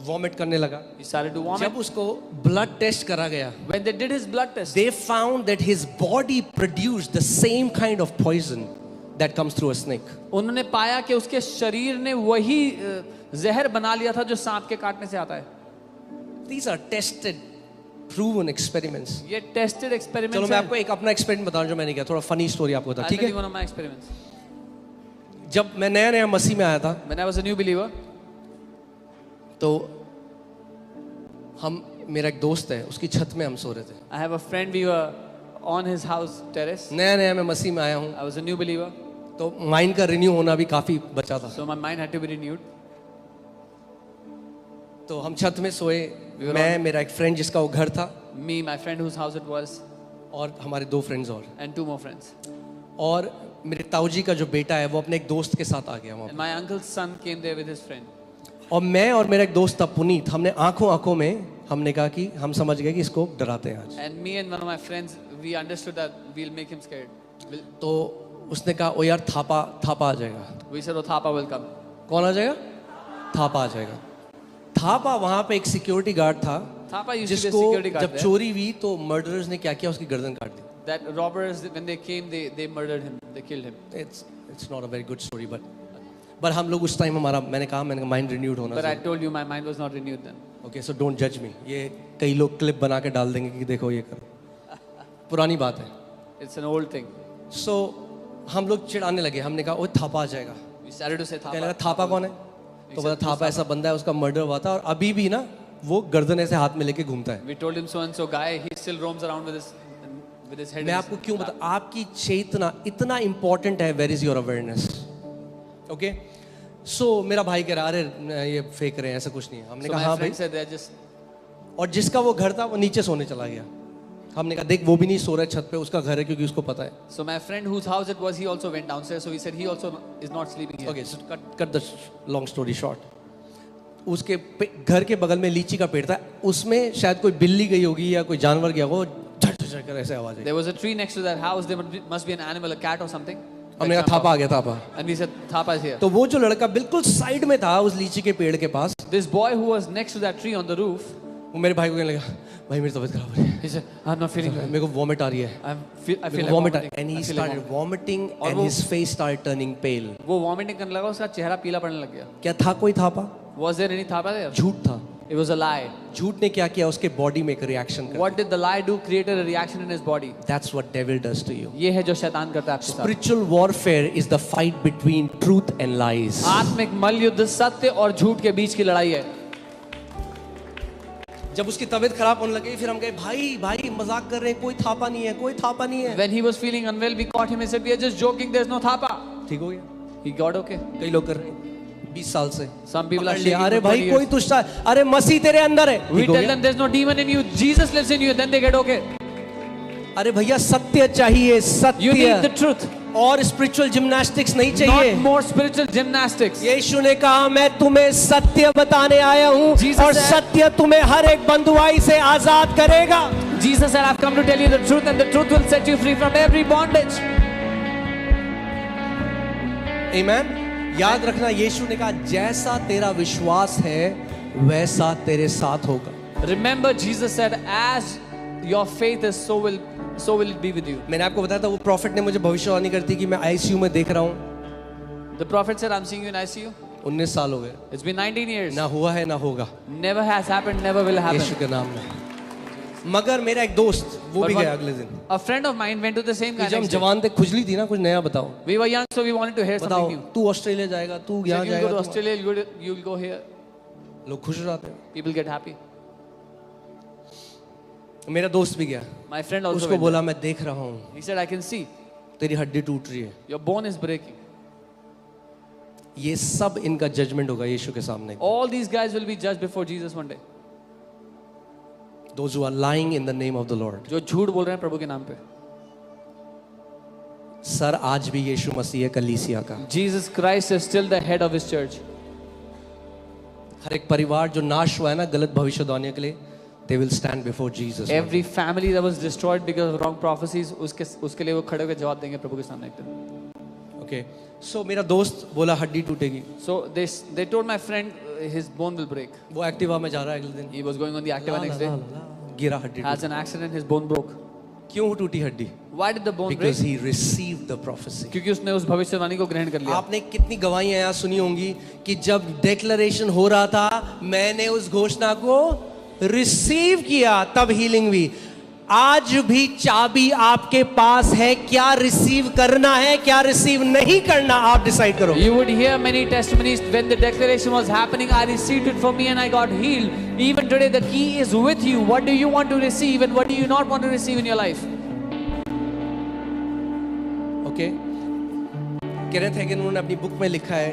वॉमिट करने लगा। He started to vomit. जब उसको ब्लड टेस्ट करा गया, When they did his blood test, they found that his body produced the same kind of poison that comes through a snake. उन्होंने पाया कि उसके शरीर ने वही जहर बना लिया था जो सांप के काटने से आता है। These are tested, proven experiments. ये टेस्टेड एक्सपेरिमेंट चलो मैं आपको एक अपना एक्सपेरिमेंट बता रहा हूं जो मैंने किया, थोड़ा फनी स्टोरी आपको बता, ठीक है? One of my experiments. जब मैं नया मसीह में आया था, when I was a new believer, तो मेरा एक दोस्त है, उसकी छत में हम सो रहे थे। I have a friend, we were on his house terrace. नया मैं मसीह में आया हूँ, I was a new believer, तो माइंड का रिन्यू होना भी काफी बचा था। So my mind had to be renewed. तो हम छत में सोए, मैं, मेरा एक फ्रेंड जिसका वो घर था, me, my friend whose house it was, और हमारे 2 फ्रेंड्स और एंड 2 मोर फ्रेंड्स। और मेरे ताऊजी का जो बेटा है वो अपने एक दोस्त के साथ आ गया वहाँ and my uncle's son came there with his friend. पे। और मैं और मेरा एक दोस्त था पुनीत, हमने आंखों में हमने कहा कि हम समझ गए कि इसको डराते हैं आज। And me and one of my friends, we understood that we will make him scared. तो उसने कहा ओ यार थापा आ जाएगा। We said oh Thapa will come. कौन आ जाएगा? थापा आ जाएगा। थापा वहां पे एक सिक्योरिटी गार्ड था, Thapa used to be a जिसको सिक्योरिटी गार्ड। जब चोरी हुई तो मर्डरर्स ने क्या किया, उसकी गर्दन काट दी। That robbers, when they came, they murdered him. They killed him. It's not a very good story, but हम लोग उस टाइम मैंने कहा माइंड रिन्यूड होना But I चाहिए। told you my mind was not renewed then. Okay, so don't जज मी। ये कई लोग क्लिप बना के डाल देंगे कि देखो ये करो, पुरानी बात है। It's an old thing. सो हम लोग चिढ़ाने लगे, हमने कहा ओ थापा आ जाएगा। We started to say कहने लगा thapa. थापा कौन है? तो बोला थापा ऐसा बंदा है, उसका मर्डर हुआ था और अभी भी ना वो गर्दन ऐसे हाथ में लेके घूमता है। We told him so and so guy. He still roams around with his head. मैं आपको क्यों बता, आपकी चेतना इतना इंपॉर्टेंट है। Where is your awareness? Okay, so मेरा भाई कह रहा अरे ये फेंक रहे हैं, ऐसा कुछ नहीं है। हमने So कहा my हाँ भाई, friend said they're just. और जिसका वो घर था वो नीचे सोने चला गया। हमने कहा देख वो भी नहीं सो रहा है छत पे, उसका घर है, क्योंकि उसको पता है। So my friend whose house it was, he also went downstairs. So he said he also is not sleeping here. Okay, so cut the long story short. उसके घर के बगल में लीची का पेड़ था, उसमें शायद कोई बिल्ली गई होगी या कोई जानवर गया होगा, झट झट कर ऐसे आवाज आई। There was a tree next to that house. There must be an animal, a cat or something. हमने कहा थापा आ गया, Thapa. And we said Thapa is here. तो वो जो लड़का बिल्कुल साइड में था उस लीची के पेड़ के पास, This boy who was next to that tree on the roof, वो मेरे भाई को कहने लगा भाई मेरी तबीयत खराब हो रही है, He said, I'm not feeling well. मेरे को वॉमिट आ रही है, I feel like vomit vomiting. And I he feel like started vomiting और एंड वो- हिज फेस स्टार्टेड टर्निंग पेल. वो वॉमिटिंग करने लगा, उसका चेहरा पीला पड़ने लग गया. क्या था कोई Thapa? Was there any thapa there? झूठ था. It was a lie. झूठ ने क्या किया, उसके बॉडी में एक रिएक्शन कर. What did the lie do? Created a reaction in his body. That's what devil does to you. ये है जो शैतान करता है आपके साथ. Spiritual warfare is the fight between truth and lies. आत्मिक मल्लयुद्ध सत्य और झूठ के बीच की लड़ाई है. जब उसकी तबीयत खराब होने लगी फिर हम कहे भाई भाई मजाक कर रहे हैं, कोई थापा नहीं है, कोई थापा नहीं है. When he was feeling unwell, we caught him and said, we are just joking, there's no thapa. ठीक हो गया. He got okay. कई लोग कर रहे हैं 20 साल से. Some people are पकड़ लिया, shaking अरे for भाई 20 कोई years. तुष्टा, अरे मसीह तेरे अंदर है. We ठीक हो tell गया? them there's no demon in you, Jesus lives in you, then they get okay. अरे भैया सत्य चाहिए, You need the सत्य. truth, और स्पिरिचुअल जिम्नास्टिक्स नहीं चाहिए. not more spiritual gymnastics. यीशु ने कहा मैं तुम्हें सत्य बताने आया हूँ Jesus और said- सत्य तुम्हें हर एक बंधुआई से आजाद करेगा. Jesus said, I've come to tell you the truth, and the truth will set you free from every bondage. आमीन. याद रखना, यीशु ने कहा जैसा तेरा विश्वास है वैसा तेरे साथ होगा. Remember, Jesus said, as your faith is, so will it be with you. मैंने आपको बताया था वो प्रॉफिट ने मुझे भविष्यवाणी करती कि मैं आईसीयू में देख रहा हूँ. The prophet said, I'm seeing you in ICU. 19 साल हो गए, It's been 19 years. ना हुआ है ना होगा. Never has happened, never will happen. यीशु के नाम में. मगर मेरा एक दोस्त वो But भी one- गया अगले दिन. A friend of mine went to the same guy. जब हम next day. जवान थे खुजली थी ना, कुछ नया बताओ. We were young, so we wanted to hear बताओ, something new. तू ऑस्ट्रेलिया जाएगा, तू So यहाँ you'll go to जाएगा. Australia, you'll go here. लोग खुश हो जाते हैं. People get happy. मेरा दोस्त भी गया, My friend also उसको went. बोला मैं देख रहा हूँ He said, I can see तेरी हड्डी टूट रही है. your bone is breaking. ये सब इनका जजमेंट होगा यीशु के सामने. All these guys will be judged before Jesus one day. Those who are lying in the name of the Lord. जो झूठ बोल रहे हैं प्रभु के नाम पे. सर आज भी यीशु मसीह है कलीसिया का. Jesus Christ is still the head of his church. हर एक परिवार जो नाश हुआ है ना गलत भविष्यवाणियों के लिए, they will stand before Jesus. Every family that was destroyed because of wrong prophecies, उसके लिए वो खड़े होकर जवाब देंगे प्रभु के सामने एक दिन. Okay. So मेरा दोस्त बोला हड्डी टूटेगी. So they told my friend his bone will break. वो एक्टिवा में जा रहा है अगले दिन. He was going on the Activa next day. गिरा हड्डी. Has an accident, his bone broke. क्यों टूटी हड्डी? Why did the bone break? Because he received the prophecy. क्योंकि उसने उस भविष्यवाणी को ग्रहण कर लिया. आपने कितनी गवाहियां यहाँ सुनी होंगी कि जब डिक्लेरेशन हो रहा था मैंने उस घोषणा को रिसीव किया तब हीलिंग हुई. आज भी चाबी आपके पास है, क्या रिसीव करना है क्या रिसीव नहीं करना आप डिसाइड करो. You would hear many testimonies when the declaration was happening. I received it for me and I got healed. Even today, the key is with you. What do you want to receive and what do you not want to receive in your life? Okay. Kenneth Hagen उन्होंने अपनी book में लिखा है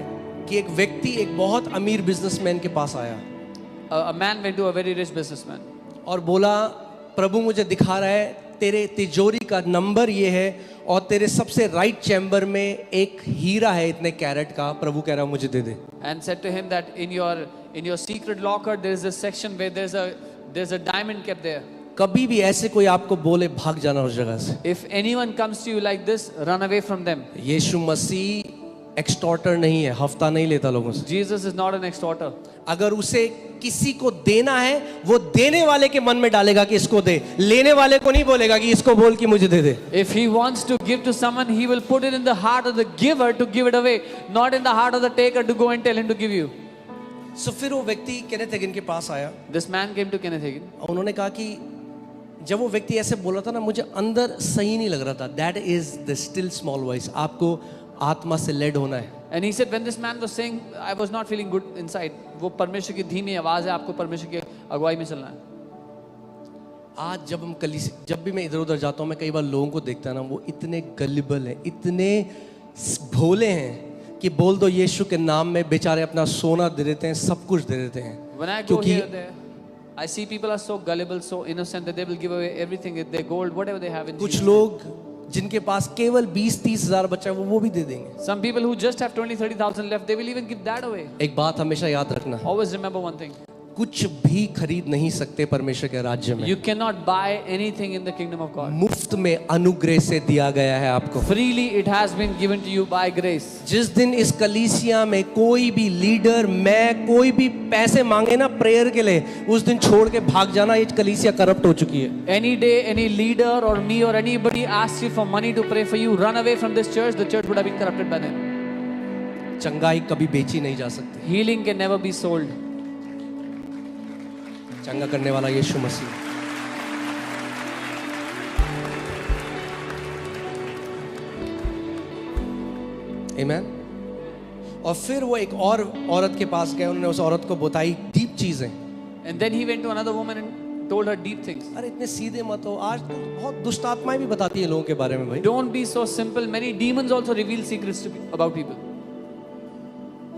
कि एक व्यक्ति एक बहुत अमीर बिजनेसमैन के पास आया A man went to a very rich businessman. और बोला प्रभु मुझे दिखा रहा है तेरे तिजोरी का नंबर ये है और तेरे सबसे राइट चैम्बर में एक हीरा है इतने कैरेट का, प्रभु कह रहा है मुझे दे दे. And said to him that in your secret locker there is a section where there's a diamond kept there. कभी भी ऐसे कोई आपको बोले भाग जाना उस जगह से. If anyone comes to you like this, run away from them. यीशु मसीह एक्सटॉर्टर नहीं है, हफ्ता नहीं लेता लोगों से. Jesus is not an extorter. अगर उसे किसी को देना है वो देने वाले के मन में डालेगा कि इसको दे, लेने वाले को नहीं बोलेगा कि इसको बोल कि मुझे दे दे. If he wants to give to someone, he will put it in the heart of the giver to give it away, not in the heart of the taker to go and tell him to give you. So फिर वो व्यक्ति Kenneth Hagen के पास आया This man came to Kenneth Hagin. और उन्होंने कहा कि जब वो व्यक्ति ऐसे बोला था ना मुझे अंदर सही नहीं लग रहा था. That is the still small voice. आपको आत्मा से लेड होना है. And he said when this man was saying I was not feeling good inside, वो परमेश्वर की धीमी आवाज है, आपको परमेश्वर की अगुवाई में चलना है. आज जब भी मैं इधर उधर जाता हूँ मैं कई बार लोगों को देखता ना, वो इतने गलिबल हैं, इतने भोले हैं कि बोल दो यीशु के नाम में बेचारे अपना सोना दे देते हैं, सब कुछ दे देते हैं. When I go here there, I see people are so gullible, so innocent that they will give away everything, their gold, whatever they have in कुछ Jesus. लोग जिनके पास केवल 20-30 हजार बचा है वो भी दे देंगे. Some people who just have 20,000-30,000 left, they will even give that away. एक बात हमेशा याद रखना, Always remember one thing. कुछ भी खरीद नहीं सकते परमेश्वर के राज्य में। You cannot buy anything in the kingdom of God. मुफ्त में अनुग्रह से दिया गया है आपको। Freely it has been given to you by grace. जिस दिन इस कलीसिया में कोई भी लीडर, मैं, कोई भी पैसे मांगे ना प्रेयर के लिए, उस दिन छोड़ के भाग जाना, ये कलीसिया करप्ट हो चुकी है। Any day, any leader or me or anybody asks you for money to pray for you, run away from this church. The church would have been corrupted by then. चंगाई कभी बेची नहीं जा सकती। Healing can never be sold. चंगा करने वाला यीशु मसीह। आमीन। और फिर वो एक और औरत के पास गए, उन्होंने उस औरत को बताई डीप चीजें। And then he went to another woman and told her deep things. अरे इतने सीधे मत हो, आज तो बहुत दुष्ट आत्माएं भी बताती हैं लोगों के बारे में भाई। Don't be so simple. Many demons also reveal secrets about people.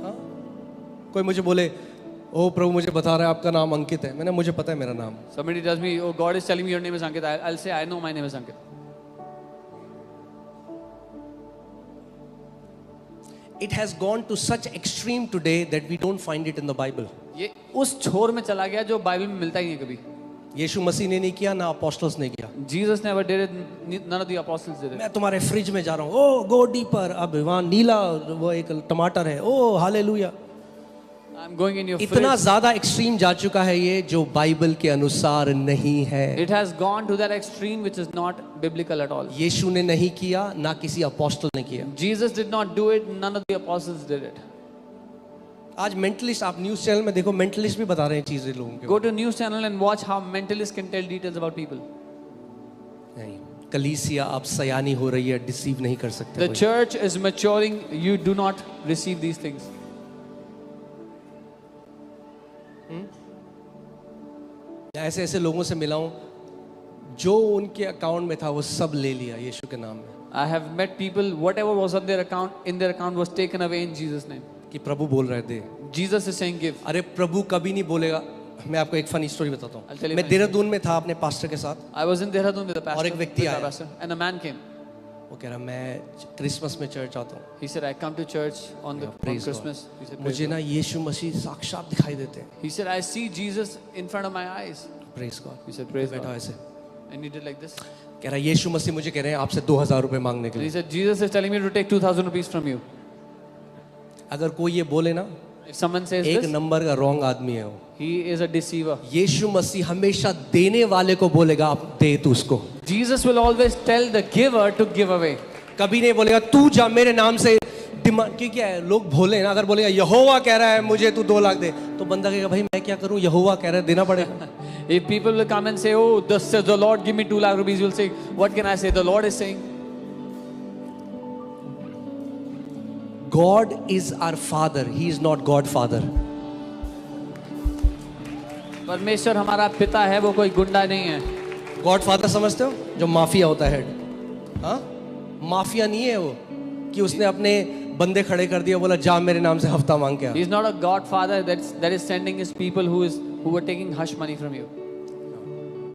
हाँ? कोई मुझे बोले, ओ प्रभु मुझे बता रहा है आपका नाम अंकित है, मैंने मुझे पता है मेरा नाम। Somebody tells me, oh, God is telling me your name is Ankit. I'll say, I know my name is Ankit. It has gone to such extreme today that we don't find it in the Bible. ये उस छोर में चला गया जो Bible में मिलता ही नहीं कभी। यीशु मसीह ने नहीं किया, ना अपोस्टल्स ने किया। Jesus never did it. None of the apostles did it. मैं तुम्हारे फ्रिज में जा रहा हूँ, ओ गो डीपर, अब वहाँ नीला वो एक टमाटर है, oh hallelujah. I'm going in your इतना fridge. ज्यादा एक्सट्रीम जा चुका है ये, जो बाइबल के अनुसार नहीं है। It has gone to that extreme which is not biblical at all. यीशु ने नहीं किया, ना किसी अपोस्टल ने किया। Jesus did not do it. None of the apostles did it. आज मेंटलिस्ट, आप न्यूज चैनल में देखो, मेंटलिस्ट भी बता रहे हैं चीजें लोगों के। Go to news channel and watch how mentalists can tell details about people. नहीं, कलीसिया अब सयानी हो रही है, डिसीव नहीं कर सकते The कोई। church is maturing. You do not receive these things. ऐसे ऐसे लोगों से मिला हूं, जो उनके अकाउंट में था वो सब ले लिया यीशु के नाम में। I have met people, whatever was on their account was taken away in Jesus' name. कि प्रभु बोल रहे थे। Jesus is saying give. अरे प्रभु कभी नहीं बोलेगा। मैं आपको एक फनी स्टोरी बताता I'll tell हूँ। you मैं funny देहरादून में था अपने पास्टर के साथ। I was in Dehradun with the pastor. और एक व्यक्ति with the आया। pastor, and a man came. वो कह रहा मैं क्रिसमस में चर्च आता हूँ, He said, I come to church on Praise Christmas. He said, मुझे ना यीशु मसीह साक्षात दिखाई देते हैं। He said, I see Jesus in front of my eyes. Praise God. He said, praise बैठा God. ऐसे, And he did like this. कह रहा यीशु मसीह मुझे कह रहे हैं आपसे 2000 रुपए मांगने के And he लिए। said, Jesus is telling me to take 2,000 rupees from you. अगर कोई ये बोले ना, If someone says एक this, नंबर का रॉन्ग आदमी है वो। he is a deceiver. यीशु मसीह हमेशा देने वाले को बोलेगा आप दे तू उसको। Jesus will always tell the giver to give away. कभी नहीं बोलेगा तू जा मेरे नाम से डिमांड। क्यों क्या है, लोग भोले हैं ना। अगर बोलेगा यहोवा कह रहा है मुझे तू 2 लाख दे, तो बंदा कहेगा भाई मैं क्या करूं, यहोवा कह रहा है देना पड़ेगा। If people will come and say, oh, thus says the Lord, give me 2 lakh rupees, you'll say, what can I say? The Lord is saying. God is our father, he is not God father. परमेश्वर हमारा पिता है, वो कोई गुंडा नहीं है। God father समझते हो, जो माफिया होता है हेड। हाँ, माफिया नहीं है वो कि उसने अपने बंदे खड़े कर दिया, बोला जा मेरे नाम से हफ्ता मांग के आ। He is not a godfather that is sending his people who were taking hush money from you.